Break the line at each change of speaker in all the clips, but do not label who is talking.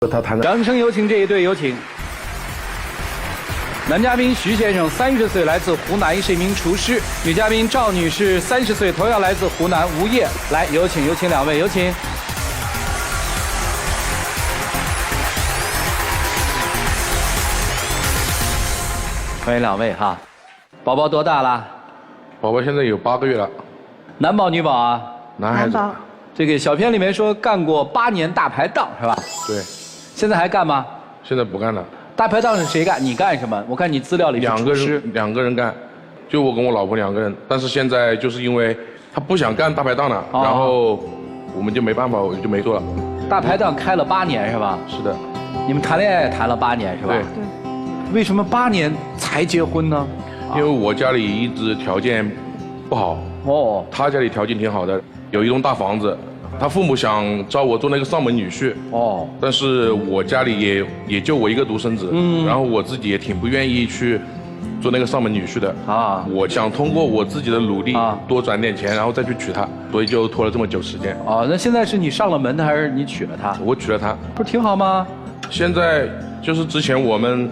他谈的。
掌声有请这一对，有请。男嘉宾徐先生30岁，来自湖南，是一名厨师；女嘉宾赵女士30岁，同样来自湖南，无业。来，有请两位，有请。欢迎两位哈。宝宝多大了？
宝宝现在有8个月了。
男宝女宝啊？
男孩子。
这个小片里面说干过8年大排档是吧？
对。
现在还干吗？
现在不干了。大
排档是谁干？你干什么？我看你资料里
两个人干，就我跟我老婆2个人。但是现在就是因为他不想干大排档了，然后我们就没办法，我就没做了。
大排档开了8年是吧？
是的。
你们谈恋爱也谈了8年是吧？
对。
为什么8年才结婚呢？
因为我家里一直条件不好。哦。他家里条件挺好的，有一栋大房子。他父母想招我做那个上门女婿，但是我家里也就我一个独生子，然后我自己也挺不愿意去做那个上门女婿的啊。我想通过我自己的努力多赚点钱，然后再去娶她，所以就拖了这么久时间。
那现在是你上了门的，还是你娶了她？
我娶了她，
不是挺好吗？
现在就是之前我们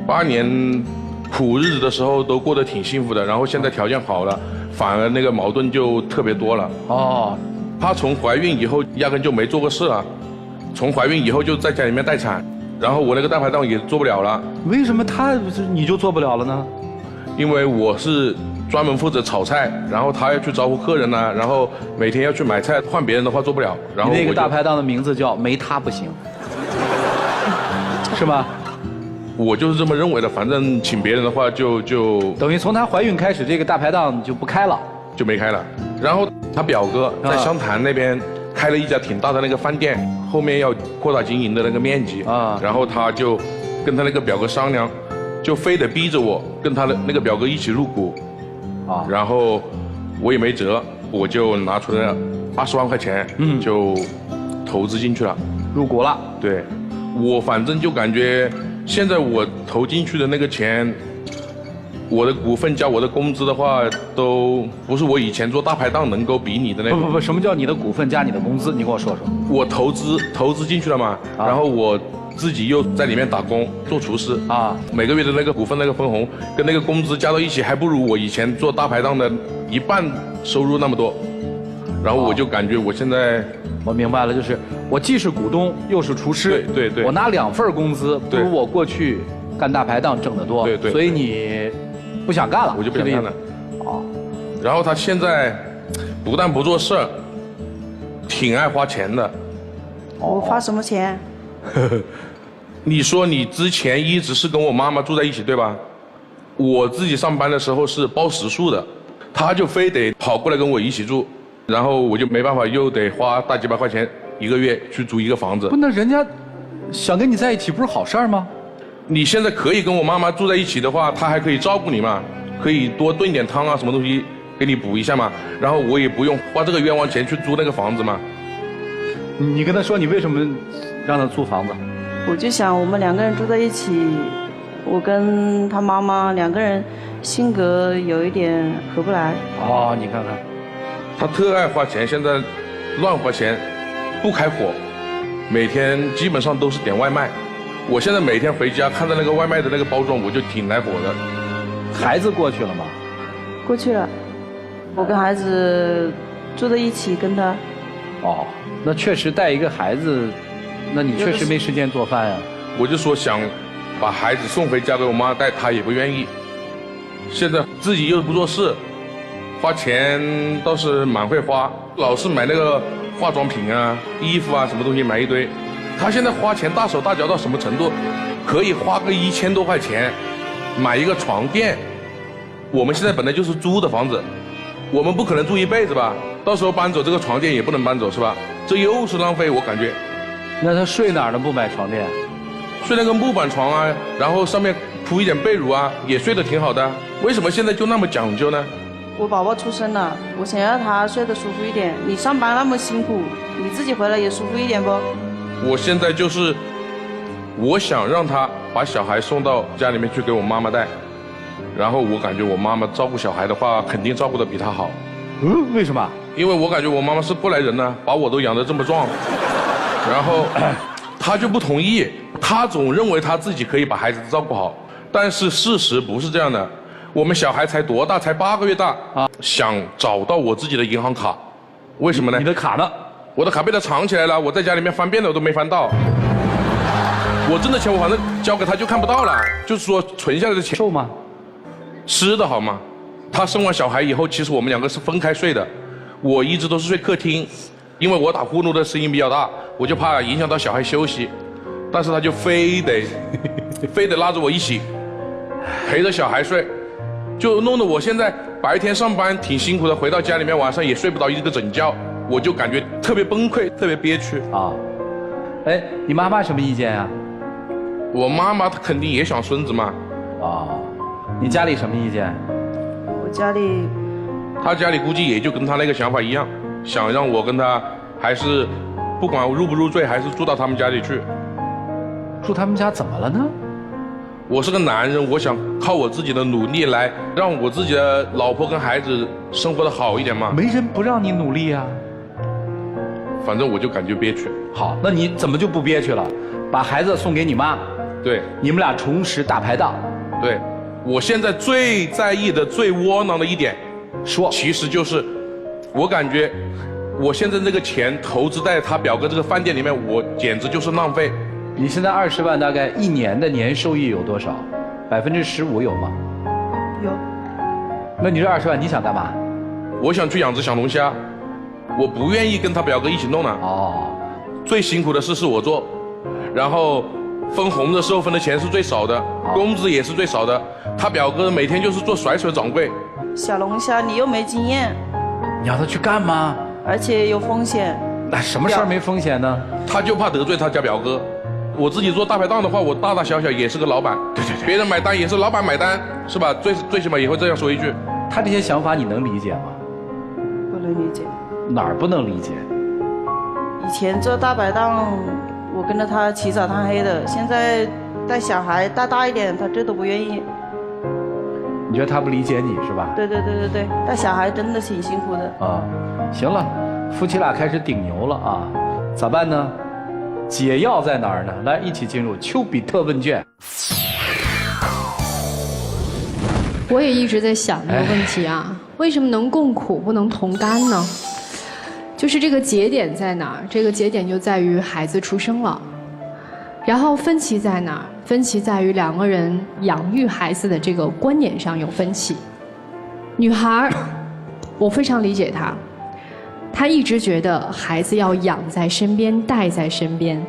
8年苦日子的时候都过得挺幸福的，然后现在条件好了，反而那个矛盾就特别多了。她从怀孕以后压根就没做过事啊，从怀孕以后就在家里面待产，然后我那个大排档也做不了了。
为什么你就做不了了呢？
因为我是专门负责炒菜，然后她要去招呼客人呐，然后每天要去买菜，换别人的话做不了。然后
那个大排档的名字叫没她不行，是吗？
我就是这么认为的，反正请别人的话就
等于从她怀孕开始，这个大排档就不开了，
就没开了。然后他表哥在湘潭那边开了一家挺大的那个饭店，后面要扩大经营的那个面积啊，然后他就跟他那个表哥商量，就非得逼着我跟他的那个表哥一起入股啊，然后我也没辙，我就拿出了20万块钱，就投资进去了，
入股了。
对，我反正就感觉现在我投进去的那个钱，我的股份加我的工资的话，都不是我以前做大排档能够比拟的那种。
不，什么叫你的股份加你的工资？你跟我说说。
我投资进去了嘛，然后我自己又在里面打工做厨师啊，每个月的那个股份那个分红跟那个工资加到一起，还不如我以前做大排档的1半收入那么多。然后我就感觉我现在，
我明白了，就是我既是股东又是厨师，
对，
我拿2份工资，不如我过去干大排档挣得多，
对，
所以你不想干了，
我就不想干了。然后他现在不但不做事儿，挺爱花钱的。
我花什么钱？
你说你之前一直是跟我妈妈住在一起对吧？我自己上班的时候是包食宿的，他就非得跑过来跟我一起住，然后我就没办法，又得花大几百块钱1个月去租一个房子。
不，那人家想跟你在一起不是好事儿吗？
你现在可以跟我妈妈住在一起的话，她还可以照顾你嘛，可以多炖点汤啊，什么东西给你补一下嘛，然后我也不用花这个冤枉钱去租那个房子嘛。
你跟他说你为什么让他租房子？
我就想我们2个人住在一起，我跟他妈妈2个人性格有一点合不来。
你看看，
他特爱花钱，现在乱花钱，不开火，每天基本上都是点外卖。我现在每天回家看到那个外卖的那个包装，我就挺来火的。
孩子过去了吗？
过去了，我跟孩子住在一起，跟他。
那确实带一个孩子，那你确实没时间做饭呀。
我就说想把孩子送回家给我妈带，她也不愿意。现在自己又不做事，花钱倒是蛮会花，老是买那个化妆品啊、衣服啊，什么东西买一堆。他现在花钱大手大脚到什么程度？可以花个1000多块钱买一个床垫。我们现在本来就是租的房子，我们不可能住一辈子吧？到时候搬走这个床垫也不能搬走是吧？这又是浪费，我感觉。
那他睡哪儿呢？不买床垫？
睡那个木板床啊，然后上面铺一点被褥啊，也睡得挺好的。为什么现在就那么讲究呢？
我宝宝出生了，我想要他睡得舒服一点。你上班那么辛苦，你自己回来也舒服一点不？
我现在就是，我想让他把小孩送到家里面去给我妈妈带，然后我感觉我妈妈照顾小孩的话，肯定照顾得比他好。
为什么？
因为我感觉我妈妈是过来人呢，把我都养得这么壮，然后他就不同意，他总认为他自己可以把孩子照顾好，但是事实不是这样的。我们小孩才多大？才8个月大啊！想找到我自己的银行卡，为什么呢？
你的卡呢？
我的卡被他藏起来了，我在家里面翻遍了我都没翻到。我挣的钱我反正交给他就看不到了，就是说存下来的钱。
瘦吗？
是的好吗？他生完小孩以后，其实我们两个是分开睡的，我一直都是睡客厅，因为我打呼噜的声音比较大，我就怕影响到小孩休息，但是他就非得拉着我一起陪着小孩睡。就弄得我现在白天上班挺辛苦的，回到家里面晚上也睡不着一个整觉，我就感觉特别崩溃，特别憋屈啊。
哎，你妈妈什么意见啊？
我妈妈她肯定也想孙子嘛。
啊，你家里什么意见？
我家里，
她家里估计也就跟她那个想法一样，想让我跟她还是不管入不入赘，还是住到他们家里去。
住他们家怎么了呢？
我是个男人，我想靠我自己的努力来让我自己的老婆跟孩子生活的好一点嘛。
没人不让你努力啊。
反正我就感觉憋屈。
好，那你怎么就不憋屈了？把孩子送给你妈，
对，
你们俩重拾大排档。
对，我现在最在意的、最窝囊的一点，
说，
其实就是，我感觉我现在这个钱投资在他表哥这个饭店里面，我简直就是浪费。
你现在20万，大概1年的年收益有多少？15%有吗？
有。
那你这20万你想干嘛？
我想去养只小龙虾，我不愿意跟他表哥一起弄了。
哦。
最辛苦的事是我做，然后分红的时候分的钱是最少的，工资也是最少的。他表哥每天就是做甩手掌柜。
小龙虾你又没经验，
你让他去干吗？
而且有风险。
那什么事儿没风险呢？
他就怕得罪他家表哥。我自己做大排档的话，我大大小小也是个老板，对，别人买单也是老板买单，是吧？最起码也会这样说一句。
他这些想法你能理解吗？
不能理解。
哪儿不能理解？
以前做大排档，我跟着他起早贪黑的，现在带小孩带大一点，他这都不愿意。
你觉得他不理解你是吧？
对，带小孩真的挺辛苦的。
啊，行了，夫妻俩开始顶牛了啊，咋办呢？解药在哪儿呢？来，一起进入丘比特问卷。
我也一直在想这个问题啊，为什么能共苦不能同甘呢？就是这个节点在哪儿？这个节点就在于孩子出生了，然后分歧在哪儿？分歧在于2个人养育孩子的这个观念上有分歧。女孩，我非常理解她。他一直觉得孩子要养在身边，带在身边。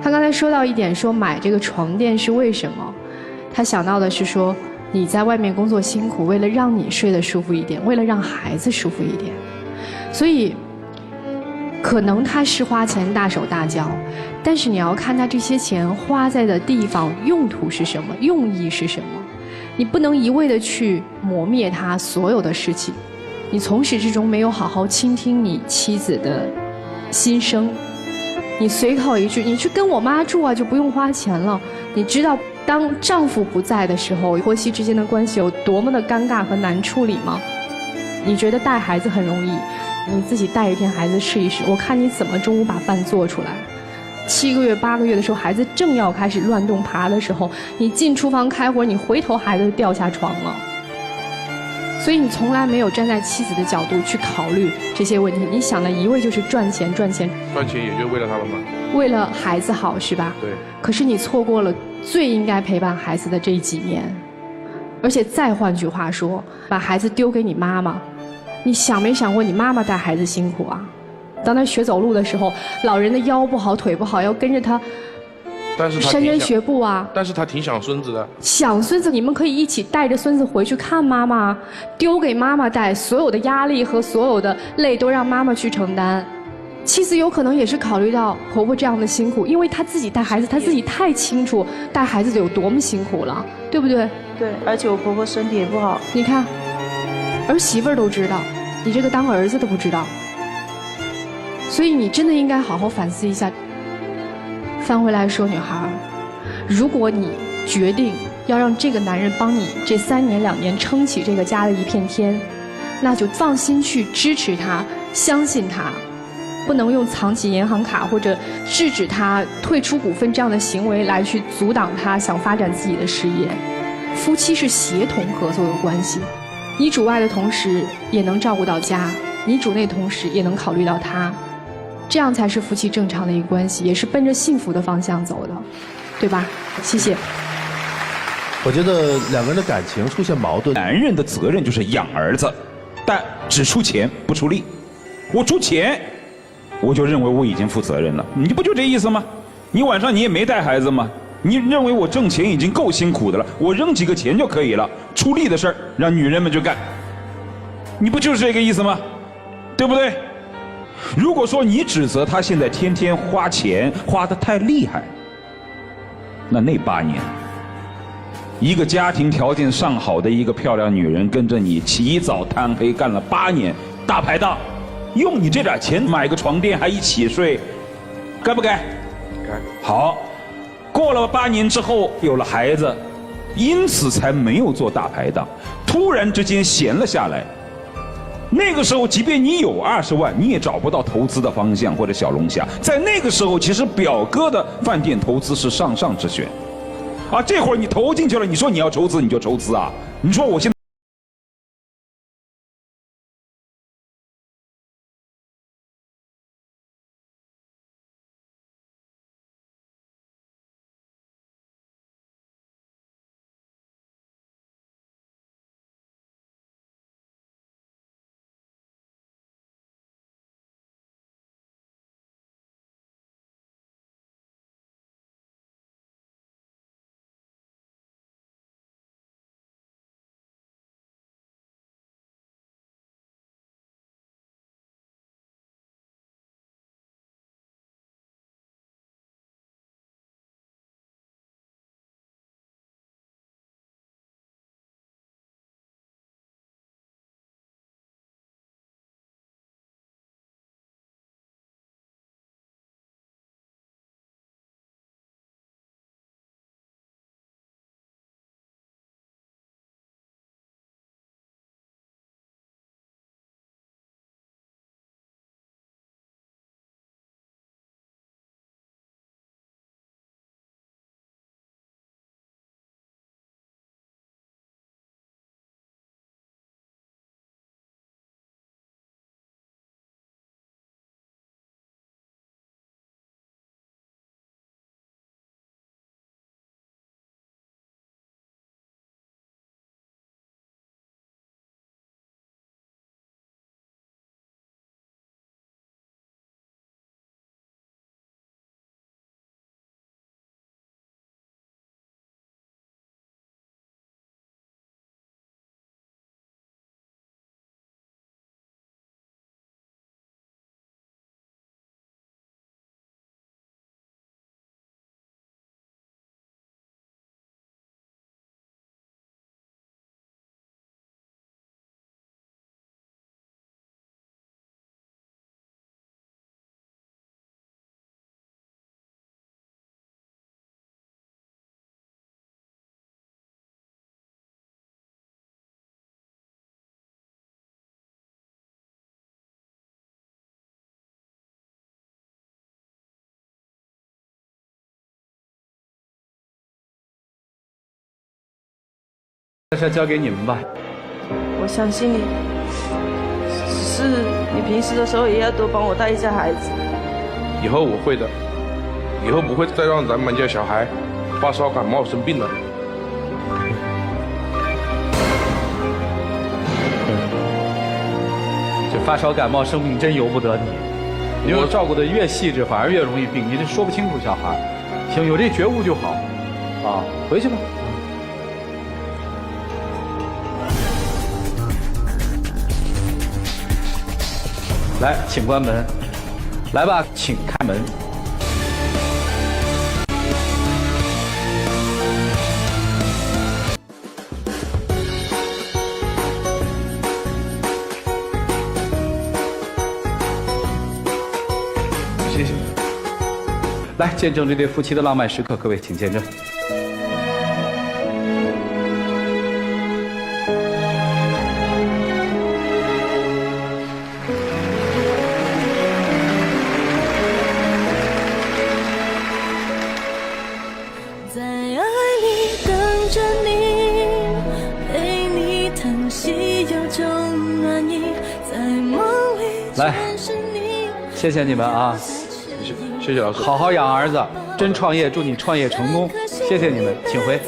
他刚才说到一点，说买这个床垫是为什么？他想到的是说，你在外面工作辛苦，为了让你睡得舒服一点，为了让孩子舒服一点，所以可能他是花钱大手大脚，但是你要看他这些钱花在的地方用途是什么，用意是什么。你不能一味的去磨灭他所有的事情。你从始至终没有好好倾听你妻子的心声，你随口一句，你去跟我妈住啊，就不用花钱了。你知道当丈夫不在的时候，婆媳之间的关系有多么的尴尬和难处理吗？你觉得带孩子很容易，你自己带一天孩子试一试，我看你怎么中午把饭做出来。7个月、8个月的时候，孩子正要开始乱动爬的时候，你进厨房开火，你回头孩子就掉下床了。所以你从来没有站在妻子的角度去考虑这些问题，你想的一味就是赚钱，也
就为了他们嘛，
为了孩子好是吧？
对。
可是你错过了最应该陪伴孩子的这几年，而且再换句话说，把孩子丢给你妈妈，你想没想过你妈妈带孩子辛苦啊？当他学走路的时候，老人的腰不好腿不好，要跟着他蹒跚学步啊。
但是他挺想孙子的。
想孙子，你们可以一起带着孙子回去看妈妈，丢给妈妈带，所有的压力和所有的累都让妈妈去承担。妻子有可能也是考虑到婆婆这样的辛苦，因为她自己带孩子，她自己太清楚带孩子的有多么辛苦了，对不对？
对，而且我婆婆身体也不好。
你看，儿媳妇儿都知道，你这个当儿子的不知道。所以你真的应该好好反思一下。翻回来说，女孩，如果你决定要让这个男人帮你这3年2年撑起这个家的一片天，那就放心去支持他，相信他，不能用藏起银行卡或者制止他退出股份这样的行为来去阻挡他想发展自己的事业。夫妻是协同合作的关系，你主外的同时也能照顾到家，你主内同时也能考虑到他，这样才是夫妻正常的一个关系，也是奔着幸福的方向走的，对吧？谢谢。
我觉得两个人的感情出现矛盾，
男人的责任就是养儿子，但只出钱不出力。我出钱，我就认为我已经负责任了。你不就这意思吗？你晚上你也没带孩子吗？你认为我挣钱已经够辛苦的了，我扔几个钱就可以了，出力的事儿让女人们去干。你不就是这个意思吗？对不对？如果说你指责他现在天天花钱花得太厉害，那8年，一个家庭条件上好的一个漂亮女人跟着你起早贪黑干了8年大排档，用你这点钱买个床垫还一起睡，该不该？
该。
好，过了8年之后有了孩子，因此才没有做大排档，突然之间闲了下来。那个时候即便你有20万，你也找不到投资的方向或者小龙虾。在那个时候其实表哥的饭店投资是上之选啊，这会儿你投进去了，你说你要筹资你就筹资啊，你说我现在
这事交给你们吧。
我相信你，只是你平时的时候也要多帮我带一下孩子。
以后我会的，以后不会再让咱们家小孩发烧感冒生病了。
这发烧感冒生病真由不得你，因为照顾的越细致，反而越容易病。你这说不清楚小孩，行，有这觉悟就好，啊，回去吧。来，请关门。来吧，请开门。
谢谢。
来，见证这对夫妻的浪漫时刻，各位请见证。
在爱里等着你，陪你疼惜有种暖意，在梦里
来
全是你。
谢谢你们啊，
谢谢老师。
好好养儿子，真创业，祝你创业成功，谢谢你们，请回。